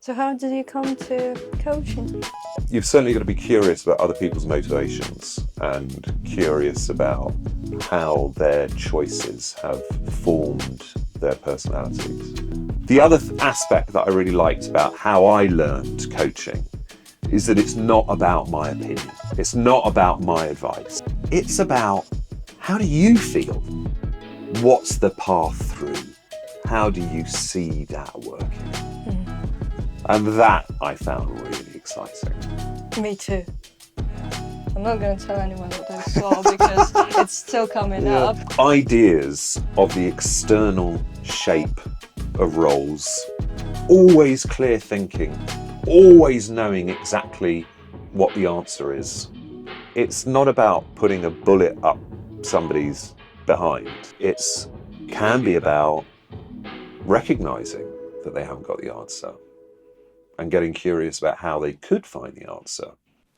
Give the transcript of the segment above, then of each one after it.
So how did you come to coaching? You've certainly got to be curious about other people's motivations and curious about how their choices have formed their personalities. The other aspect that I really liked about how I learned coaching is that it's not about my opinion. It's not about my advice. It's about, how do you feel? What's the path through? How do you see that working? And that I found really exciting. Me too. I'm not going to tell anyone what I saw because it's still coming up. Ideas of the external shape of roles, always clear thinking, always knowing exactly what the answer is. It's not about putting a bullet up somebody's behind. It can be about recognizing that they haven't got the answer and getting curious about how they could find the answer.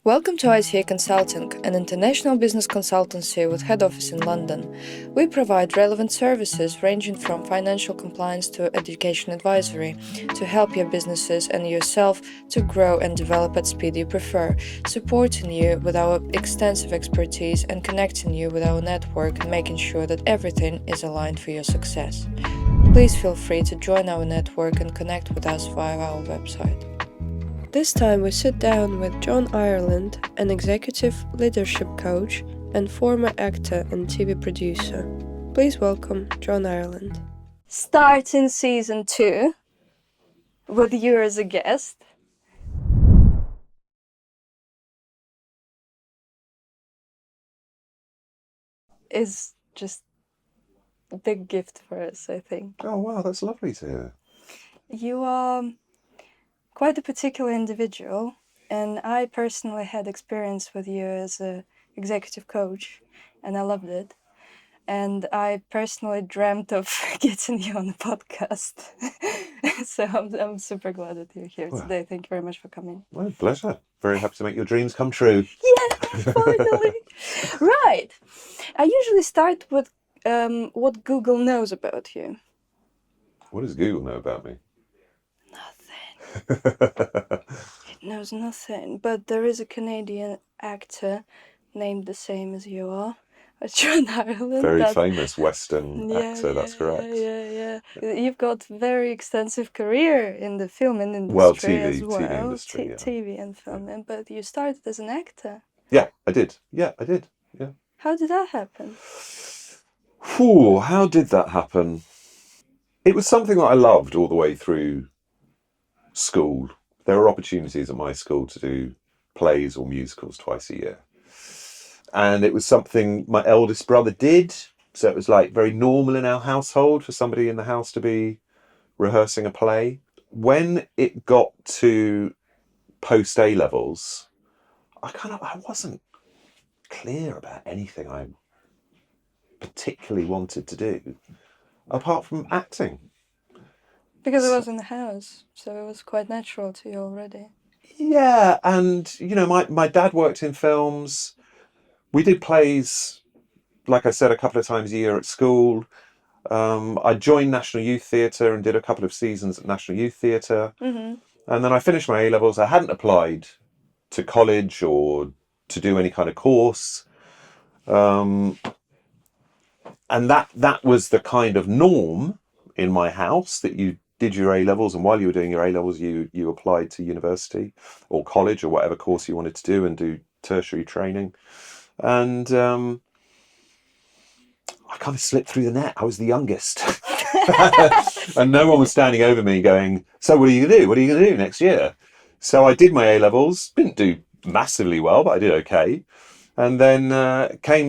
Welcome to ICA Consulting, an international business consultancy with head office in London. We provide relevant services ranging from financial compliance to education advisory to help your businesses and yourself to grow and develop at speed you prefer, supporting you with our extensive expertise and connecting you with our network and making sure that everything is aligned for your success. Please feel free to join our network and connect with us via our website. This time we sit down with John Ireland, an executive leadership coach and former actor and TV producer. Please welcome John Ireland. Starting season 2 with you as a guest. Is just a big gift for us, I think. Oh wow, that's lovely to hear. You are quite a particular individual, and I personally had experience with you as an executive coach, and I loved it. And I personally dreamt of getting you on the podcast. So I'm super glad that you're here today. Thank you very much for coming. My pleasure. Very happy to make your dreams come true. Yeah, finally. Right. I usually start with what Google knows about you. What does Google know about me? It knows nothing, but there is a Canadian actor named the same as you are, John Ireland. Very famous Western actor, that's correct. Yeah. You've got very extensive career in the film and industry Well, TV, as well. TV industry, yeah. TV and film, but you started as an actor. Yeah, I did. Yeah. How did that happen? How did that happen? It was something that I loved all the way through school. There were opportunities at my school to do plays or musicals twice a year. And it was something my eldest brother did. So it was like very normal in our household for somebody in the house to be rehearsing a play. When it got to post A levels, I wasn't clear about anything I particularly wanted to do apart from acting. Because it was in the house, so it was quite natural to you already. Yeah, and you know, my dad worked in films. We did plays, like I said, a couple of times a year at school. I joined National Youth Theatre and did a couple of seasons at National Youth Theatre. Mm-hmm. And then I finished my A-levels. I hadn't applied to college or to do any kind of course. And that was the kind of norm in my house, that you did your A-levels, and while you were doing your A-levels, you applied to university or college or whatever course you wanted to do and do tertiary training. And I kind of slipped through the net. I was the youngest. And no one was standing over me going, so what are you going to do? What are you going to do next year? So I did my A-levels, didn't do massively well, but I did okay. And then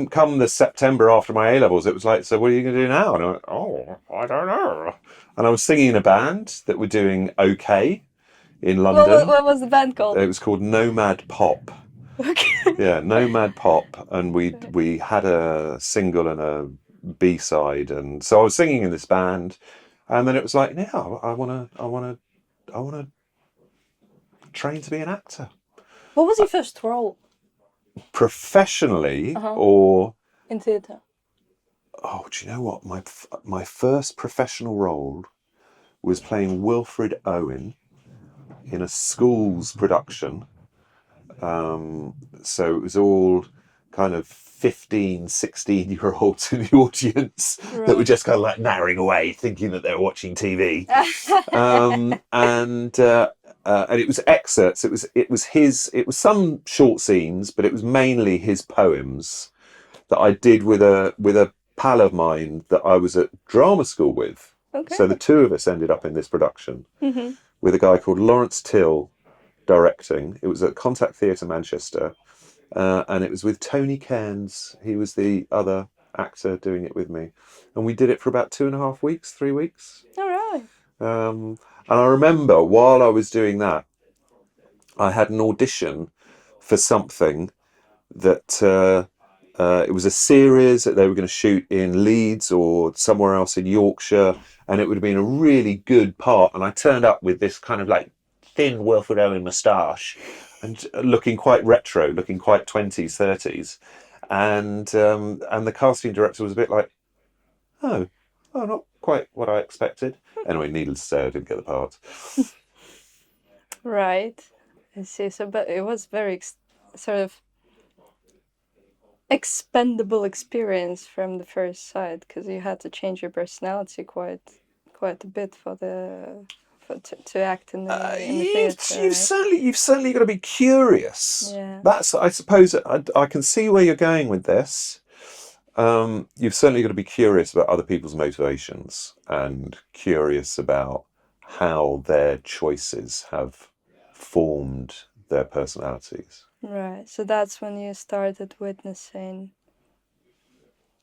come the September after my A-levels, it was like, so what are you going to do now? And I went, I don't know. And I was singing in a band that were doing okay in London. What was the band called? It was called Nomad Pop. Okay. Yeah, Nomad Pop. And we had a single and a B-side. And so I was singing in this band. And then it was like, yeah, I want to train to be an actor. What was your first role? Professionally or in theatre? Oh, do you know what? My first professional role was playing Wilfred Owen in a school's production. So it was all kind of 15, 16-year-olds in the audience that were just kind of like narrowing away, thinking that they were watching TV. And it was excerpts. It was some short scenes, but it was mainly his poems that I did with a pal of mine that I was at drama school with. Okay. So the two of us ended up in this production with a guy called Lawrence Till directing. It was at Contact Theatre Manchester, and it was with Tony Cairns. He was the other actor doing it with me, and we did it for about 2.5 weeks, 3 weeks. All right. And I remember while I was doing that, I had an audition for something that it was a series that they were going to shoot in Leeds or somewhere else in Yorkshire, and it would have been a really good part. And I turned up with this kind of like thin Wilfred Owen moustache and looking quite retro, looking quite 20s, 30s. And the casting director was a bit like, oh, not quite what I expected. Anyway, needless to say, I didn't get the part. Right. I see. So, but it was very sort of expendable experience from the first sight, because you had to change your personality quite a bit to act in the theatre. You've certainly got to be curious. Yeah. That's, I suppose, I can see where you're going with this. You've certainly got to be curious about other people's motivations and curious about how their choices have formed their personalities. Right. So that's when you started witnessing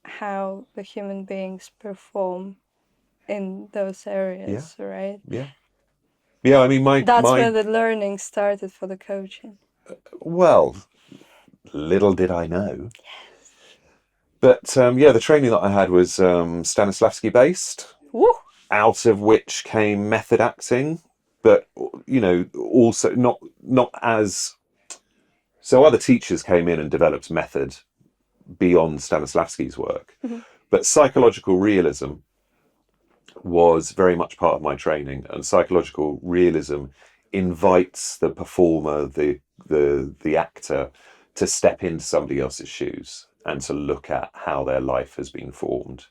how the human beings perform in those areas, right? Yeah. Yeah, I mean, That's when the learning started for the coaching. Well, little did I know. Yes. But the training that I had was Stanislavski based. Woo! Out of which came method acting, but also not as. So other teachers came in and developed method beyond Stanislavski's work, but psychological realism was very much part of my training, and psychological realism invites the performer, the actor, to step into somebody else's shoes and to look at how their life has been formed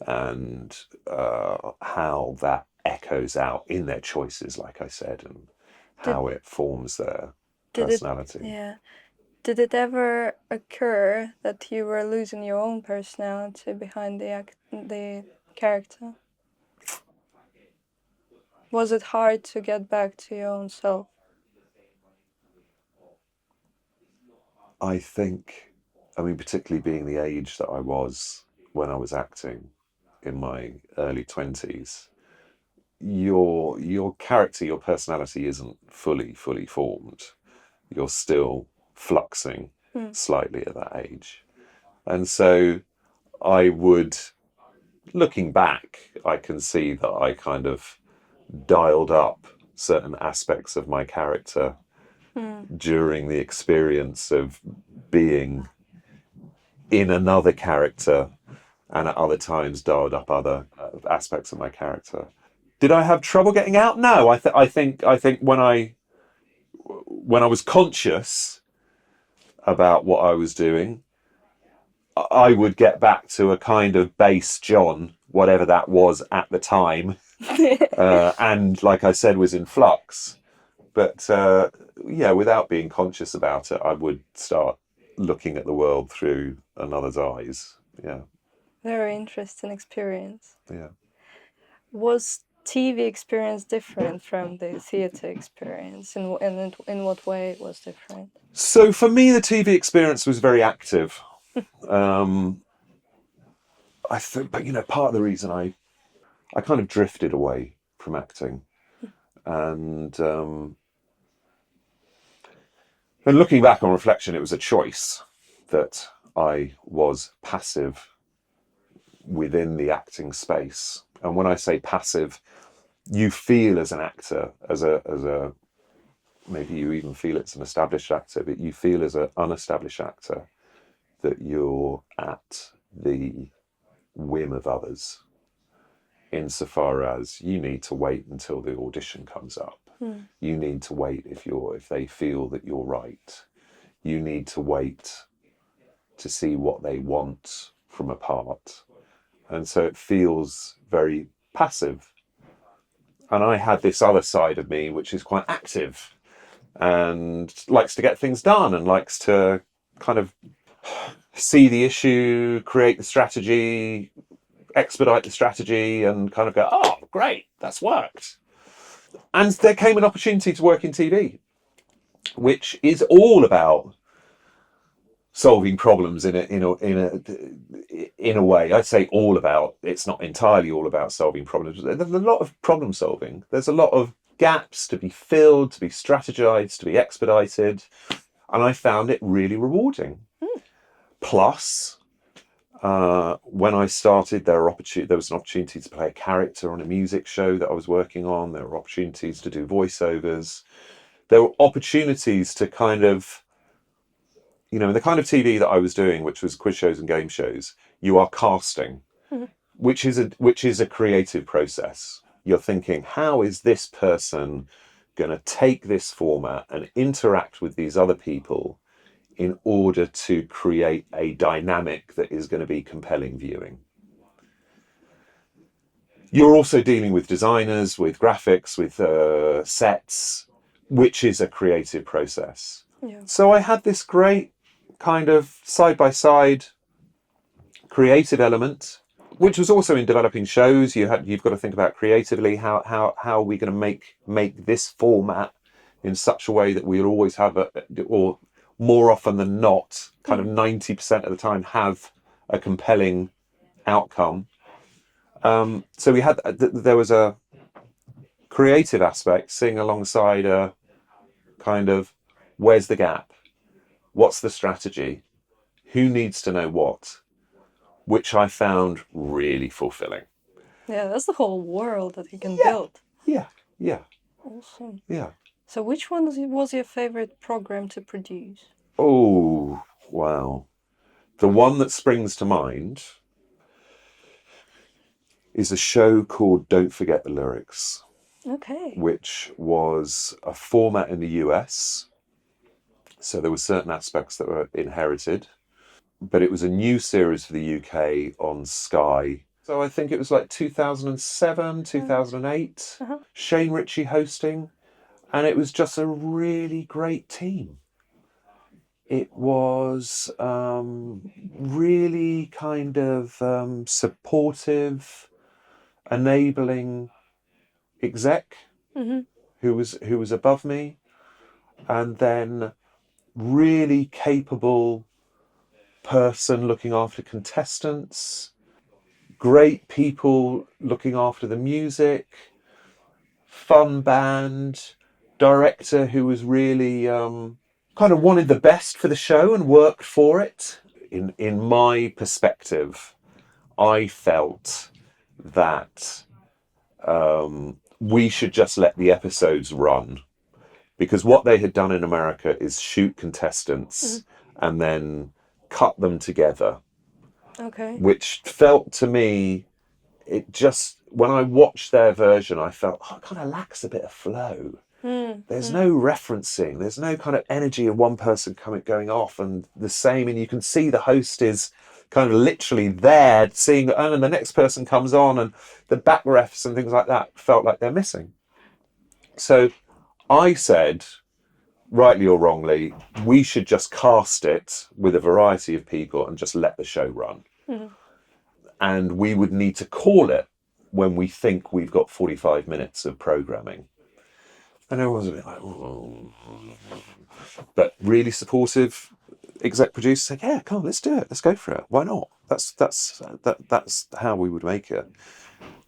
and how that echoes out in their choices, like I said, and how it forms their personality. Did it ever occur that you were losing your own personality behind the character? Was it hard to get back to your own self? I think, particularly being the age that I was when I was acting in my early 20s, your character, your personality isn't fully formed. You're still fluxing slightly at that age. And so I would, looking back, I can see that I kind of dialed up certain aspects of my character during the experience of being in another character, and at other times dialed up other aspects of my character. Did I have trouble getting out? No, I think when I was conscious about what I was doing, I would get back to a kind of base John, whatever that was at the time, and like I said, was in flux. But without being conscious about it, I would start looking at the world through another's eyes. Yeah. Very interesting experience. Yeah. Was TV experience different from the theatre experience? And in what way it was different? So for me, the TV experience was very active. I think, but part of the reason I kind of drifted away from acting, and looking back on reflection, it was a choice that I was passive within the acting space. And when I say passive, you feel as an actor, as a maybe you even feel it's an established actor, but you feel as an unestablished actor that you're at the whim of others, insofar as you need to wait until the audition comes up. You need to wait if they feel that you're right. You need to wait to see what they want from a part. And so it feels very passive. And I had this other side of me, which is quite active and likes to get things done and likes to kind of see the issue, create the strategy, expedite the strategy, and kind of go, oh, great, that's worked. And there came an opportunity to work in TV, which is all about solving problems in a way. I'd say all about. It's not entirely all about solving problems. There's a lot of problem solving. There's a lot of gaps to be filled, to be strategized, to be expedited, and I found it really rewarding. Plus, when I started, there was an opportunity to play a character on a music show that I was working on. There were opportunities to do voiceovers. There were opportunities to kind of, the kind of TV that I was doing, which was quiz shows and game shows, you are casting, which is a creative process. You're thinking, how is this person going to take this format and interact with these other people in order to create a dynamic that is going to be compelling viewing? You're also dealing with designers, with graphics, with sets, which is a creative process. Yeah. So I had this great kind of side-by-side creative element, which was also in developing shows. You've got to think about creatively how are we going to make this format in such a way that we'll always have or more often than not, kind of 90% of the time, have a compelling outcome. So there was a creative aspect sitting alongside a kind of, where's the gap? What's the strategy? Who needs to know what? Which I found really fulfilling. Yeah, that's the whole world that you can build. Yeah. Awesome. Yeah. So which one was your favorite program to produce? Oh, wow. The one that springs to mind is a show called Don't Forget the Lyrics. Okay. Which was a format in the US. So there were certain aspects that were inherited. But it was a new series for the UK on Sky. So I think it was like 2007, 2008. Shane Ritchie hosting. And it was just a really great team. It was really kind of supportive, enabling exec who was above me, and then really capable person looking after contestants, great people looking after the music, fun band, director who was really kind of wanted the best for the show and worked for it. In my perspective, I felt that we should just let the episodes run, because what they had done in America is shoot contestants and then cut them together. Okay. Which felt to me, when I watched their version, I felt, it kind of lacks a bit of flow. There's no referencing, there's no kind of energy of one person going off and the same, and you can see the host is kind of literally there seeing, and the next person comes on, and the back refs and things like that felt like they're missing. So I said, rightly or wrongly, we should just cast it with a variety of people and just let the show run. And we would need to call it when we think we've got 45 minutes of programming. And everyone's a bit like, oh. But really supportive exec producer said, yeah, come on, let's do it. Let's go for it. Why not? That's how we would make it.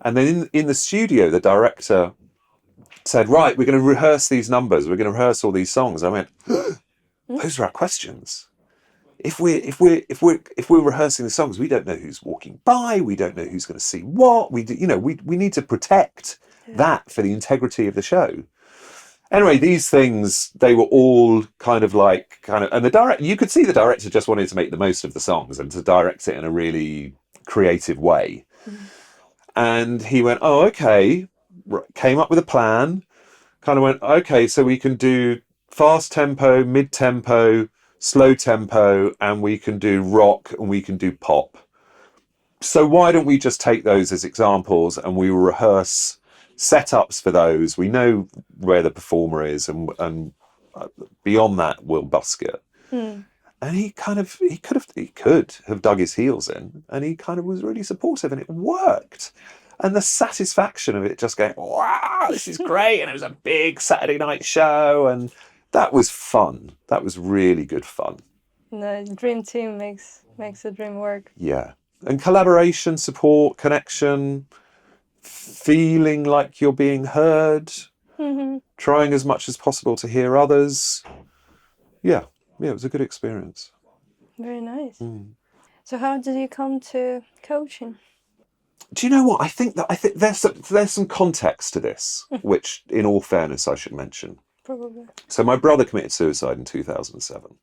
And then in the studio, the director said, right, we're going to rehearse these numbers. We're going to rehearse all these songs. I went, those are our questions. If we're rehearsing the songs, we don't know who's walking by. We don't know who's going to see what. We need to protect that for the integrity of the show. Anyway, these things, they were all and you could see the director just wanted to make the most of the songs and to direct it in a really creative way. And he went, oh, okay, came up with a plan, kind of went, okay, so we can do fast tempo, mid tempo, slow tempo, and we can do rock and we can do pop. So why don't we just take those as examples and we rehearse setups for those? We know where the performer is, and beyond that, we'll busk it. And he could have dug his heels in, and he kind of was really supportive, and it worked. And the satisfaction of it, just going, wow, this is great. And it was a big Saturday night show, and that was fun. That was really good fun. The dream team makes the dream work. Yeah. And collaboration, support, connection, feeling like you're being heard, trying as much as possible to hear others. Yeah, it was a good experience. Very nice. So how did you come to coaching? Do you know what? I think there's some context to this, which, in all fairness, I should mention. Probably. So my brother committed suicide in 2007.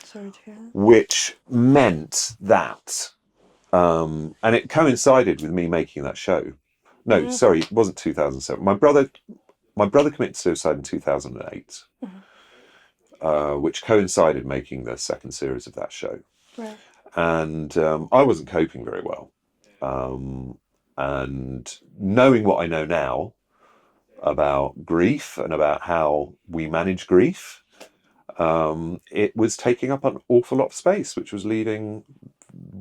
Sorry to hear that. Which meant that, and it coincided with me making that show. No, sorry, it wasn't 2007. My brother committed suicide in 2008, which coincided making the second series of that show. Right. And I wasn't coping very well. And knowing what I know now about grief and about how we manage grief, it was taking up an awful lot of space, which was leaving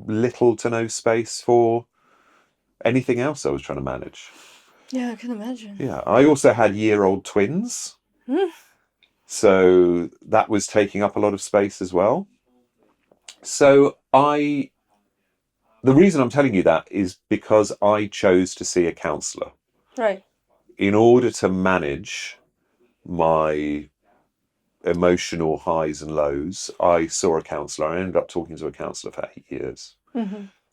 little to no space for anything else I was trying to manage. Yeah, I can imagine. Yeah, I also had year-old twins. So that was taking up a lot of space as well. So the reason I'm telling you that is because I chose to see a counsellor. Right. In order to manage my emotional highs and lows, I saw a counsellor. I ended up talking to a counsellor for 8 years.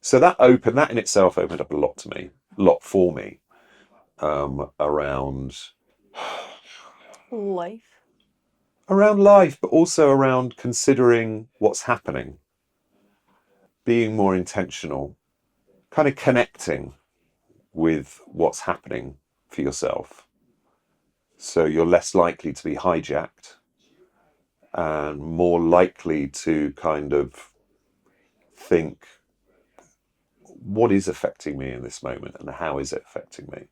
So that in itself opened up a lot for me, around life, but also around considering what's happening, being more intentional, kind of connecting with what's happening for yourself. So you're less likely to be hijacked and more likely to kind of think, what is affecting me in this moment and how is it affecting me?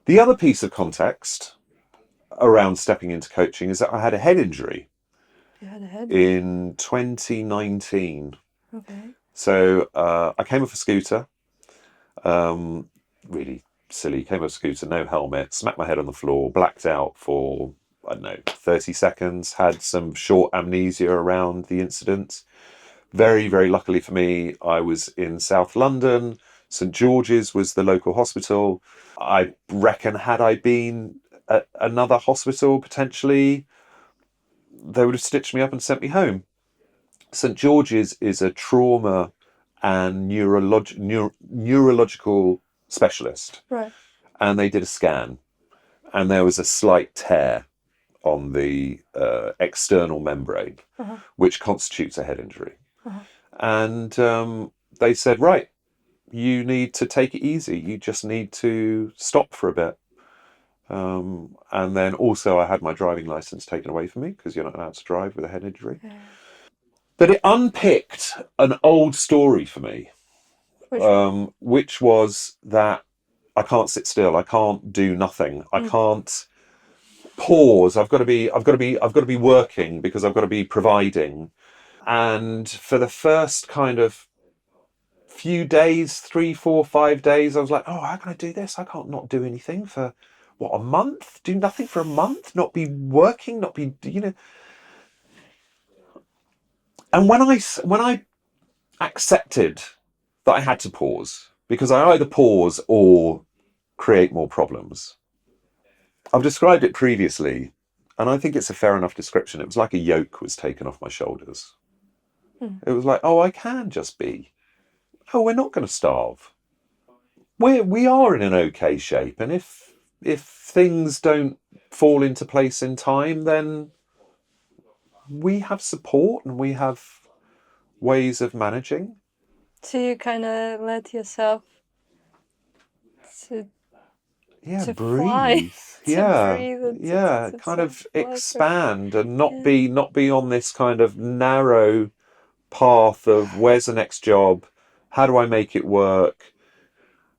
The other piece of context around stepping into coaching is that I had a head injury. You had a head? In 2019. Okay. So I came off a scooter, really silly, came off a scooter, no helmet, smacked my head on the floor, blacked out for, 30 seconds, had some short amnesia around the incident. Very, very luckily for me, I was in South London. St George's was the local hospital. I reckon had I been at another hospital, potentially, they would have stitched me up and sent me home. St George's is a trauma and neurological specialist. Right. And they did a scan, and there was a slight tear on the external membrane, which constitutes a head injury. And they said, right, you need to take it easy. You just need to stop for a bit. And then also I had my driving license taken away from me because you're not allowed to drive with a head injury. Yeah. But it unpicked an old story for me, which was that I can't sit still. I can't do nothing. I can't pause. I've got to be working because I've got to be providing. And for the first kind of few days, 3, 4, 5 days, I was like, oh, how can I do this? I can't not do anything for a month? Do nothing for a month? Not be working? Not be, And when I accepted that I had to pause, because I either pause or create more problems. I've described it previously, and I think it's a fair enough description. It was like a yoke was taken off my shoulders. It was like, oh, I can just be. Oh, we're not going to starve. We are in an okay shape, and if things don't fall into place in time, then we have support and we have ways of managing. So you kind of let yourself to yeah, to breathe. fly, to Yeah, breathe. And yeah, kind of so life, expand and not be on this kind of narrow path of where's the next job, how do I make it work,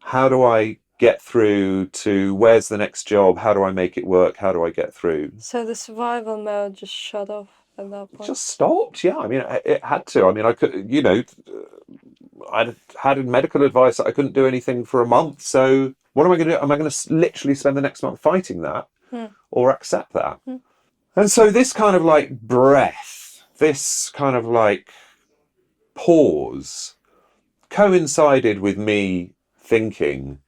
how do I get through to where's the next job, how do I make it work, how do I get through. So the survival mode just shut off at that It point. just stopped. Yeah, I mean, it had to. I mean, I could, you know, I had medical advice that I couldn't do anything for a month. So what am I going to do? Am I going to literally spend the next month fighting that, or accept that? And so this kind of like breath, this kind of like pause, coincided with me thinking,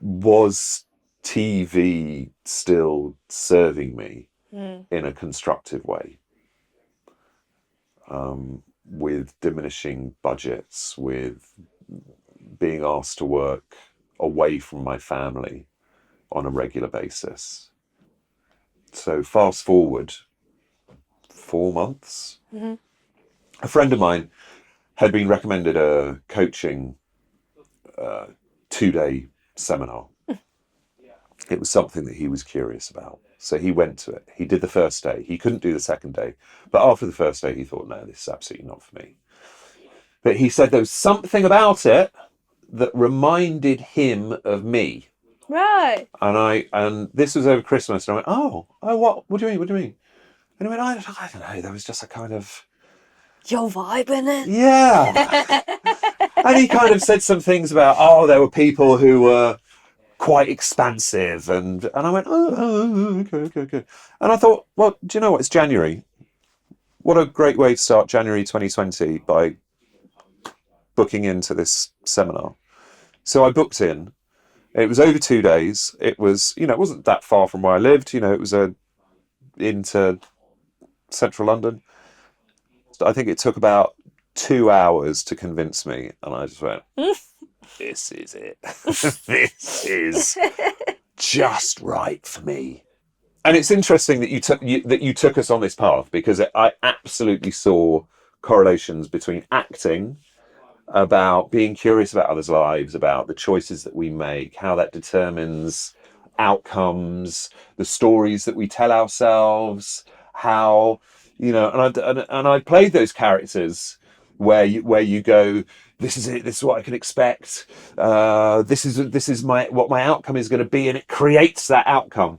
was TV still serving me in a constructive way? With diminishing budgets, with being asked to work away from my family on a regular basis. So fast forward 4 months, a friend of mine had been recommended a coaching 2-day seminar. It was something that he was curious about. So he went to it. He did the first day. He couldn't do the second day. But after the first day, he thought, no, this is absolutely not for me. But he said there was something about it that reminded him of me. Right. And this was over Christmas. And I went, oh, what do you mean? What do you mean? And he went, I don't know. There was just a kind of... Your vibe in it? Yeah. And he kind of said some things about, there were people who were quite expansive, and I went, okay. And I thought, well, do you know what? It's January. What a great way to start January 2020 by booking into this seminar. So I booked in. It was over 2 days. It was, it wasn't that far from where I lived. It was into central London. I think it took about 2 hours to convince me, and I just went, this is it. This is just right for me. And it's interesting that you took us on this path, because I absolutely saw correlations between acting, about being curious about others' lives, about the choices that we make, how that determines outcomes, the stories that we tell ourselves, how and I played those characters where you go, this is it, this is what I can expect, this is what my outcome is going to be, and it creates that outcome.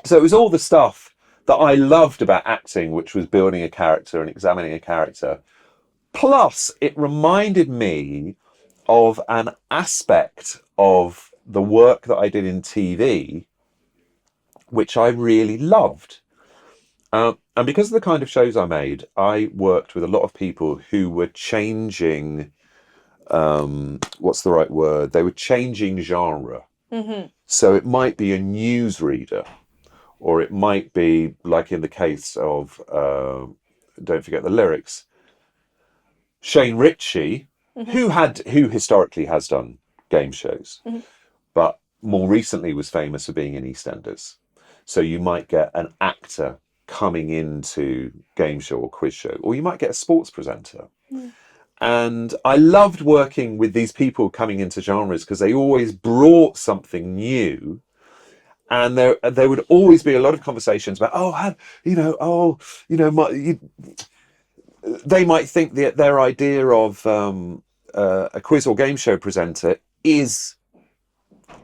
So it was all the stuff that I loved about acting, which was building a character and examining a character. Plus, it reminded me of an aspect of the work that I did in TV, which I really loved. And because of the kind of shows I made, I worked with a lot of people who were changing, what's the right word? They were changing genre. Mm-hmm. So it might be a newsreader, or it might be, like in the case of, don't forget the lyrics, Shane Ritchie, mm-hmm. who historically has done game shows, mm-hmm. but more recently was famous for being in EastEnders. So you might get an actor coming into game show or quiz show, or you might get a sports presenter. Mm. And I loved working with these people coming into genres, because they always brought something new. And there would always be a lot of conversations about, they might think that their idea of a quiz or game show presenter is,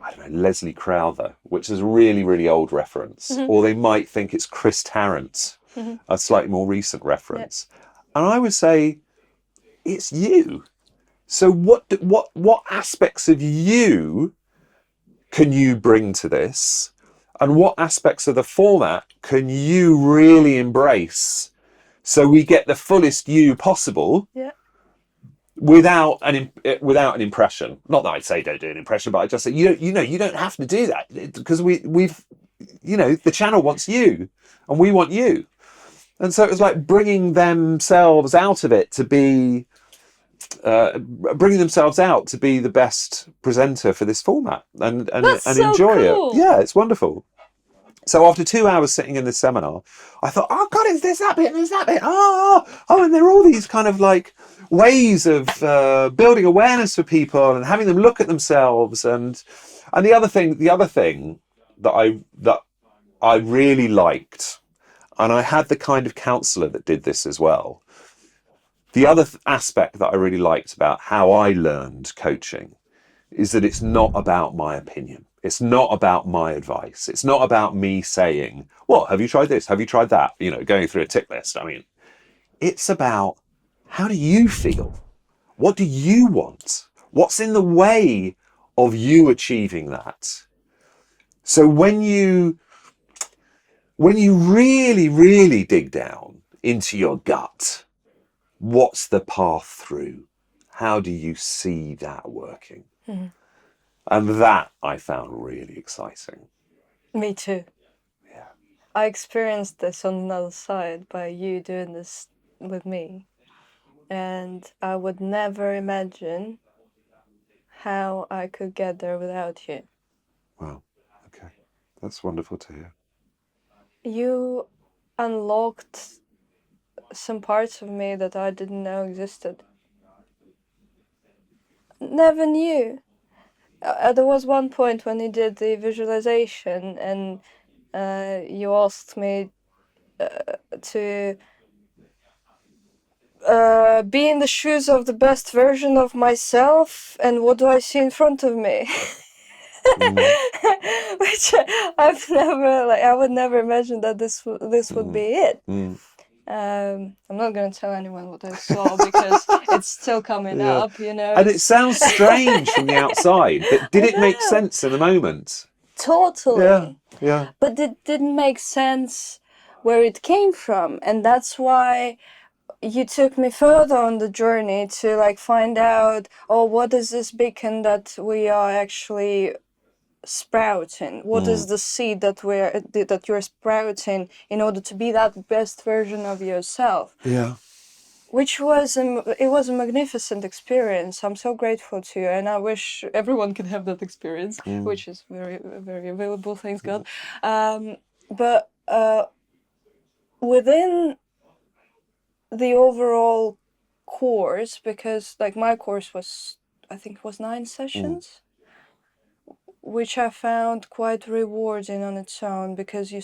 I don't know, Leslie Crowther, which is a really, really old reference. Mm-hmm. Or they might think it's Chris Tarrant, mm-hmm. a slightly more recent reference. Yep. And I would say, it's you. So what aspects of you can you bring to this? And what aspects of the format can you really embrace, so we get the fullest you possible? Yeah. Without an impression. Not that I'd say don't do an impression, but I just say you don't have to do that, because we've the channel wants you and we want you. And so it was like bringing themselves out of it to be the best presenter for this format and so enjoy cool. it. Yeah, it's wonderful. So after 2 hours sitting in this seminar, I thought, oh God, is this that bit and is that bit? And there are all these kind of like ways of building awareness for people and having them look at themselves. And And the other thing that I really liked, and I had the kind of counsellor that did this as well. The other aspect that I really liked about how I learned coaching is that it's not about my opinion. It's not about my advice. It's not about me saying, "What, have you tried this? Have you tried that?" Going through a tick list. I mean, it's about, how do you feel? What do you want? What's in the way of you achieving that? So when you really, really dig down into your gut, what's the path through? How do you see that working? Mm-hmm. And that I found really exciting. Me too. Yeah. I experienced this on another side by you doing this with me. And I would never imagine how I could get there without you. Wow. Okay. That's wonderful to hear. You unlocked some parts of me that I didn't know existed. Never knew. There was one point when you did the visualization and you asked me to be in the shoes of the best version of myself, and what do I see in front of me? Which I would never imagine that this would be it. I'm not going to tell anyone what I saw because it's still coming up, And it sounds strange from the outside, but did it make sense in the moment? Totally. Yeah. But it didn't make sense where it came from, and that's why you took me further on the journey to find out, what is this beacon that we are actually sprouting? What is the seed that you're sprouting in order to be that best version of yourself? Yeah. Which was it was a magnificent experience. I'm so grateful to you, and I wish everyone could have that experience, which is very, very available, thanks God. But within the overall course, because my course was, I think it was 9 sessions, which I found quite rewarding on its own, because you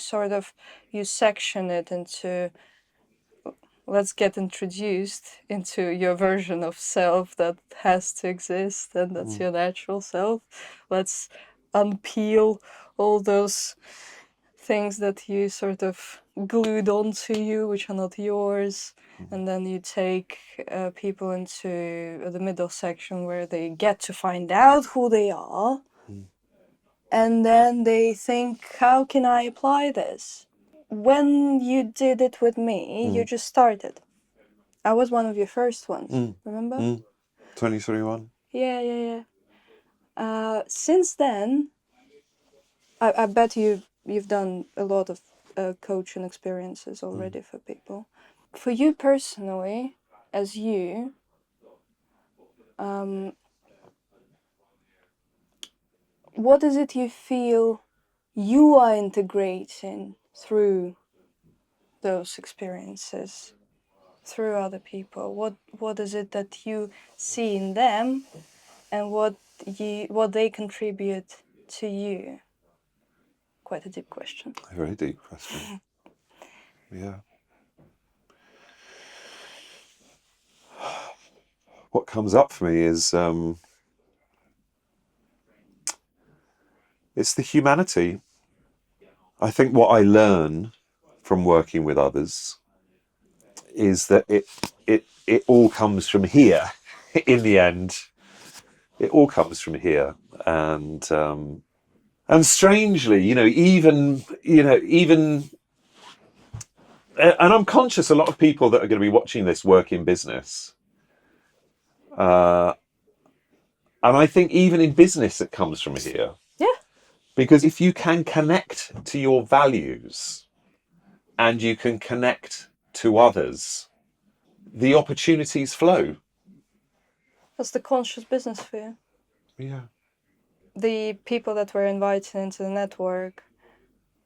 section it into, let's get introduced into your version of self that has to exist, and that's your natural self. Let's unpeel all those things that you sort of glued onto you, which are not yours. And then you take people into the middle section where they get to find out who they are. And then they think, how can I apply this? When you did it with me, you just started. I was one of your first ones, remember? 2021. Yeah. Since then, I bet you've done a lot of coaching experiences already for people. For you personally, as you, what is it you feel you are integrating through those experiences, through other people? What is it that you see in them, and what they contribute to you? Quite a deep question. A very deep question. Yeah. What comes up for me is it's the humanity. I think what I learn from working with others is that it all comes from here. In the end, it all comes from here, and strangely, even, and I'm conscious a lot of people that are going to be watching this work in business. And I think even in business, it comes from here. Yeah. Because if you can connect to your values and you can connect to others, the opportunities flow. That's the conscious business sphere. Yeah. The people that we're inviting into the network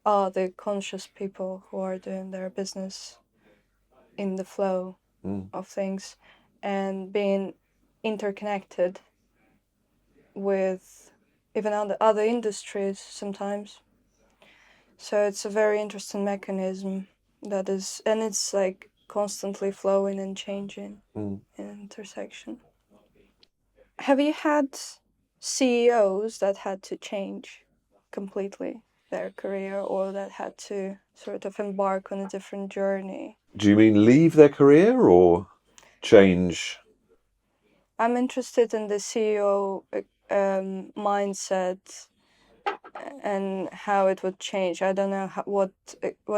are the conscious people who are doing their business in the flow of things and being interconnected with even other industries sometimes. So it's a very interesting mechanism that is, and it's like constantly flowing and changing in intersection. Have you had CEOs that had to change completely their career, or that had to sort of embark on a different journey? Do you mean leave their career or change? I'm interested in the CEO mindset and how it would change. I don't know what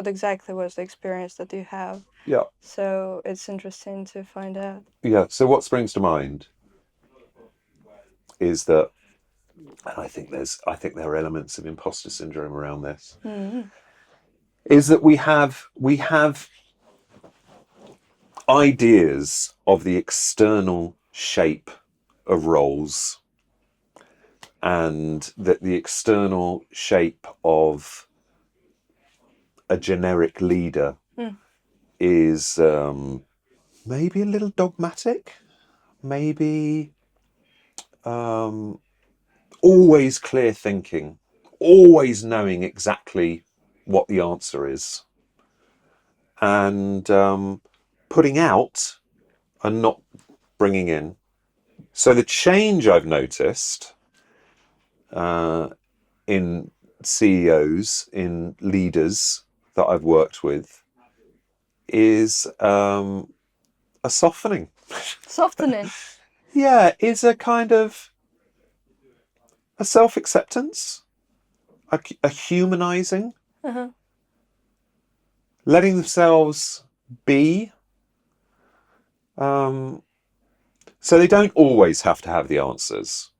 exactly was the experience that you have. Yeah. So it's interesting to find out. Yeah. So what springs to mind is that, and I think there are elements of imposter syndrome around this, is that we have ideas of the external shape of roles, and that the external shape of a generic leader is maybe a little dogmatic, maybe always clear thinking, always knowing exactly what the answer is, and putting out and not bringing in. So the change I've noticed in CEOs, in leaders that I've worked with, is a softening. Softening. Yeah, is a kind of a self-acceptance, a humanizing, letting themselves be. So they don't always have to have the answers.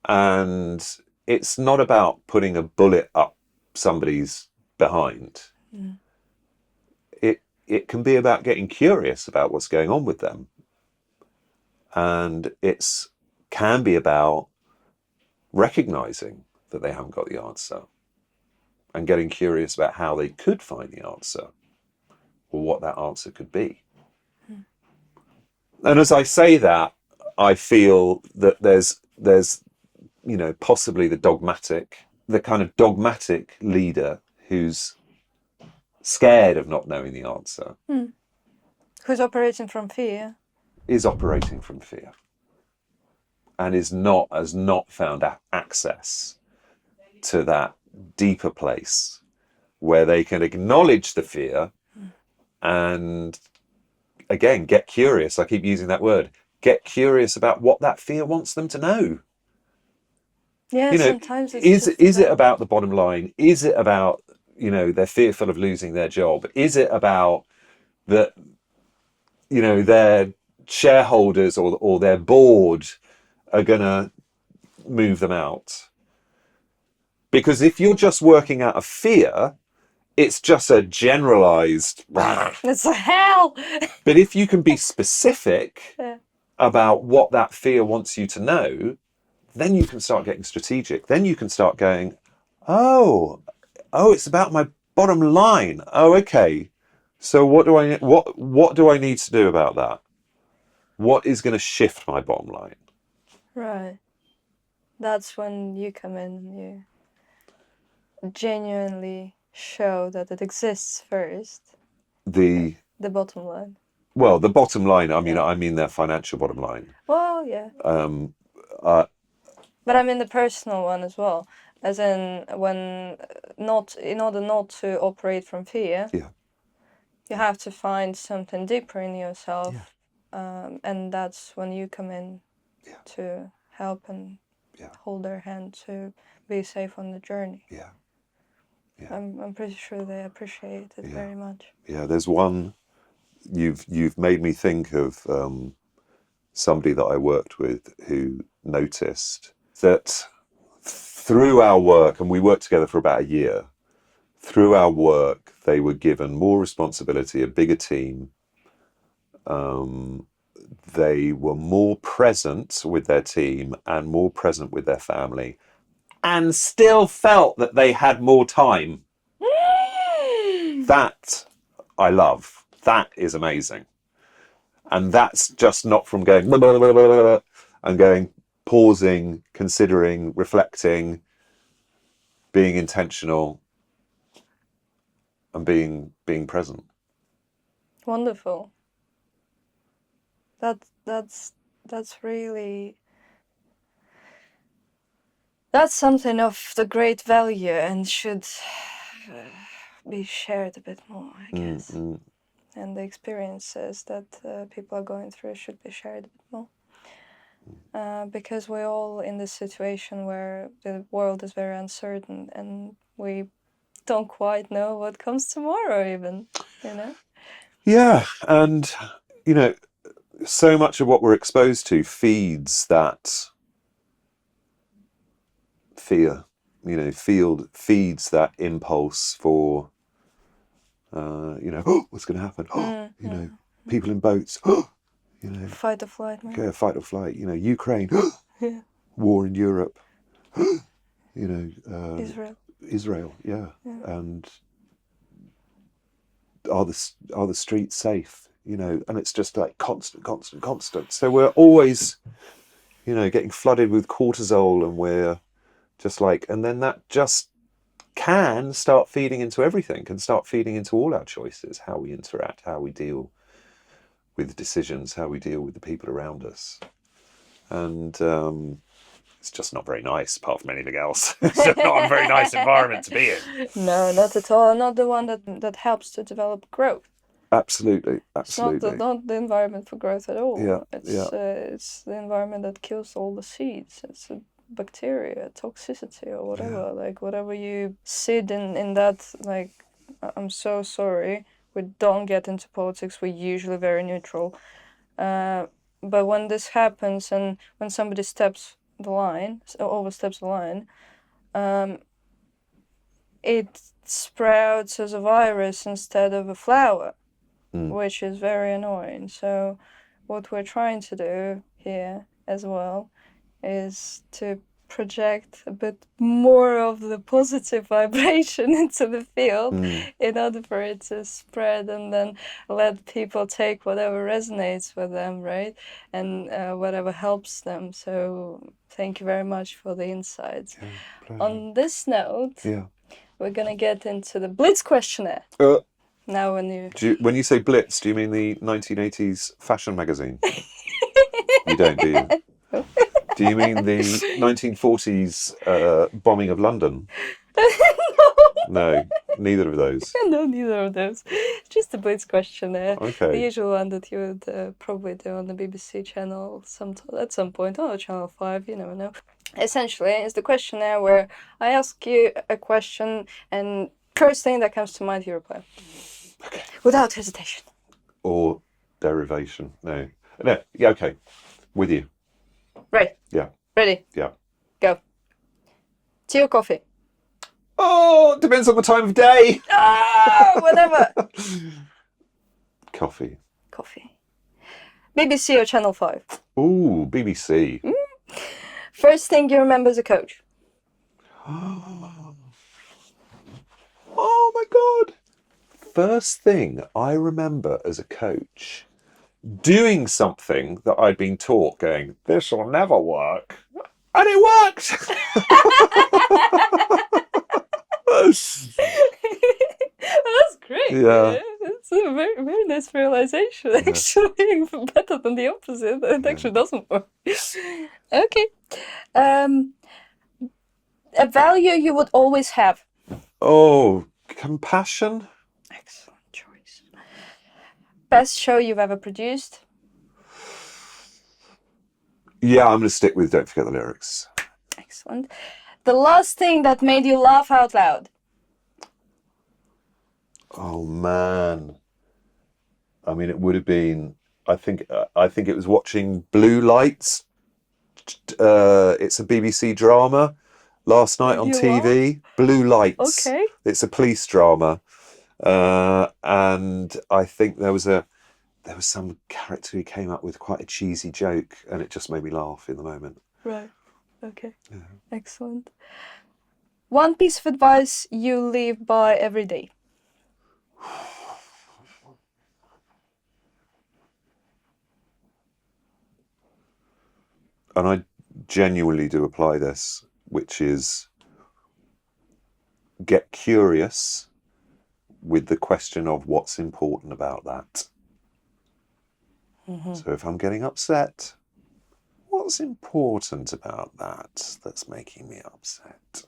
And it's not about putting a bullet up somebody's behind. It can be about getting curious about what's going on with them. And it's can be about recognizing that they haven't got the answer and getting curious about how they could find the answer or what that answer could be. And as I say that, I feel that there's possibly the kind of dogmatic leader who's scared of not knowing the answer. Who's operating from fear? Is operating from fear and has not found access to that deeper place where they can acknowledge the fear and again get curious. I keep using that word. Get curious about what that fear wants them to know. Yeah, sometimes it's is it about the bottom line? Is it about, they're fearful of losing their job? Is it about that, their shareholders or their board are going to move them out? Because if you're just working out of fear, it's just a generalized. It's a hell. But if you can be specific about what that fear wants you to know, then you can start getting strategic. Then you can start going, oh, it's about my bottom line. Oh, okay. So what do I need to do about that? What is going to shift my bottom line? Right. That's when you come in and you genuinely show that it exists first. The bottom line. Well, the bottom line. I mean their financial bottom line. Well, yeah. But I mean the personal one as well, as in in order not to operate from fear, you have to find something deeper in yourself, and that's when you come in to help and hold their hand to be safe on the journey. Yeah. I'm pretty sure they appreciate it very much. Yeah, there's one. You've made me think of somebody that I worked with who noticed that through our work, and we worked together for about a year, through our work, they were given more responsibility, a bigger team. They were more present with their team and more present with their family, and still felt that they had more time. That I love. That is amazing. And that's just not from going blah, blah, blah, blah, blah, and going, pausing, considering, reflecting, being intentional, and being present. Wonderful. That's really, that's something of the great value and should be shared a bit more, I guess. And the experiences that people are going through should be shared a bit more. Because we're all in this situation where the world is very uncertain and we don't quite know what comes tomorrow even, you know? Yeah, and, you know, so much of what we're exposed to feeds that fear, you know, feeds that impulse for, you know, oh, what's going to happen? Oh, you know, people in boats, oh, you know. Fight or flight, man. Yeah, fight or flight, you know, Ukraine, Yeah. war in Europe, you know, Israel, yeah. And are the streets safe, you know? And it's just like constant. So we're always, you know, getting flooded with cortisol, and we're just like, and then that just can start feeding into everything, can start feeding into all our choices, how we interact, how we deal with decisions, how we deal with the people around us. And it's just not very nice, apart from anything else. It's just not a very nice environment to be in. No, not at all. Not the one that helps to develop growth. Absolutely. It's not the environment for growth at all. Yeah, It's the environment that kills all the seeds. It's a bacteria, toxicity, or whatever. Like whatever you sit in that. Like, I'm so sorry. We don't get into politics. We're usually very neutral. But when this happens, and when somebody oversteps the line, it sprouts as a virus instead of a flower, which is very annoying. So what we're trying to do here as well is to project a bit more of the positive vibration into the field in order for it to spread, and then let people take whatever resonates with them, right? And whatever helps them. So thank you very much for the insights. On this note, we're gonna get into the Blitz questionnaire. Now when you say Blitz, do you mean the 1980s fashion magazine? You don't, do you? Do you mean the 1940s bombing of London? No, neither of those. No, neither of those. Just the Blitz questionnaire. Okay. The usual one that you would probably do on the BBC channel at some point, or Channel 5, you never know. Essentially, it's the questionnaire where I ask you a question, and first thing that comes to mind, you reply. Okay. Without hesitation. Or derivation. No. Yeah, okay. With you. Right. Yeah. Ready? Yeah. Go. Tea or coffee? Oh, depends on the time of day. Whatever. Coffee. BBC or Channel 5? Ooh, BBC. First thing you remember as a coach? Oh my God. First thing I remember as a coach, doing something that I'd been taught, going, this will never work. And it worked. That's great. Yeah. It's a very, very nice realization, actually. Better than the opposite. It actually doesn't work. Okay. A value you would always have? Oh, compassion. Excellent choice. Best show you've ever produced? Yeah, I'm going to stick with Don't Forget the Lyrics. Excellent. The last thing that made you laugh out loud? Oh man. I mean, it would have been, I think it was watching Blue Lights. It's a BBC drama last night on TV. Blue Lights. Okay. It's a police drama. And I think there was some character who came up with quite a cheesy joke, and it just made me laugh in the moment. Right. Okay. Yeah. Excellent. One piece of advice you live by every day? And I genuinely do apply this, which is get curious with the question of what's important about that. So if I'm getting upset, what's important about that that's making me upset?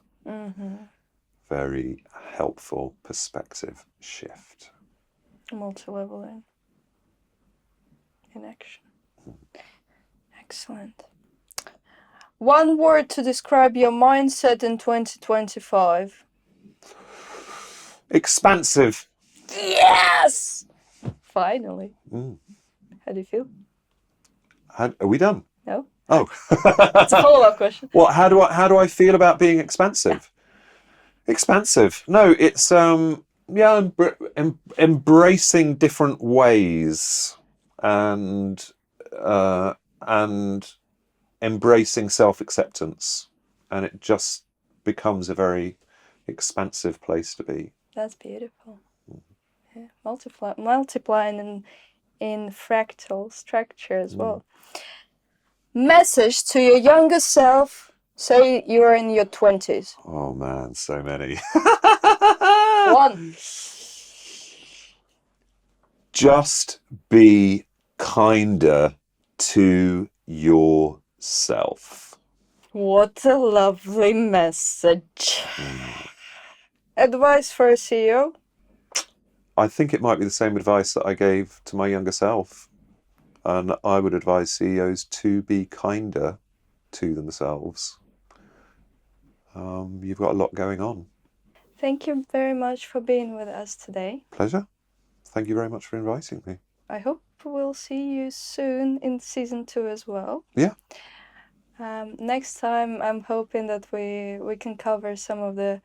Very helpful perspective shift. Multi-level in action. Excellent. One word to describe your mindset in 2025. Expansive. Yes! Finally. How do you feel? Are we done? No? Oh. It's a follow-up question. What? How do I feel about being expansive? Expansive. No, it's embracing different ways and embracing self-acceptance, and it just becomes a very expansive place to be. That's beautiful. Yeah. Multiplying in fractal structure as well. Message to your younger self. Say you're in your 20s. Oh man, so many. One. Just be kinder to yourself. What a lovely message. Advice for a CEO? I think it might be the same advice that I gave to my younger self. And I would advise CEOs to be kinder to themselves. You've got a lot going on. Thank you very much for being with us today. Pleasure. Thank you very much for inviting me. I hope we'll see you soon in season 2 as well. Yeah. Next time, I'm hoping that we can cover some of the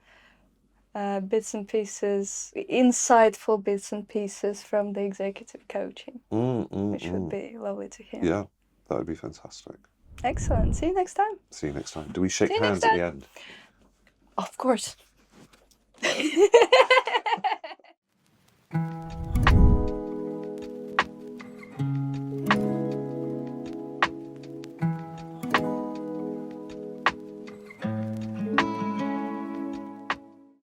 bits and pieces, insightful bits and pieces from the executive coaching, which would be lovely to hear. Yeah, that would be fantastic. Excellent. See you next time. See you next time. Do we shake hands at the end? Of course.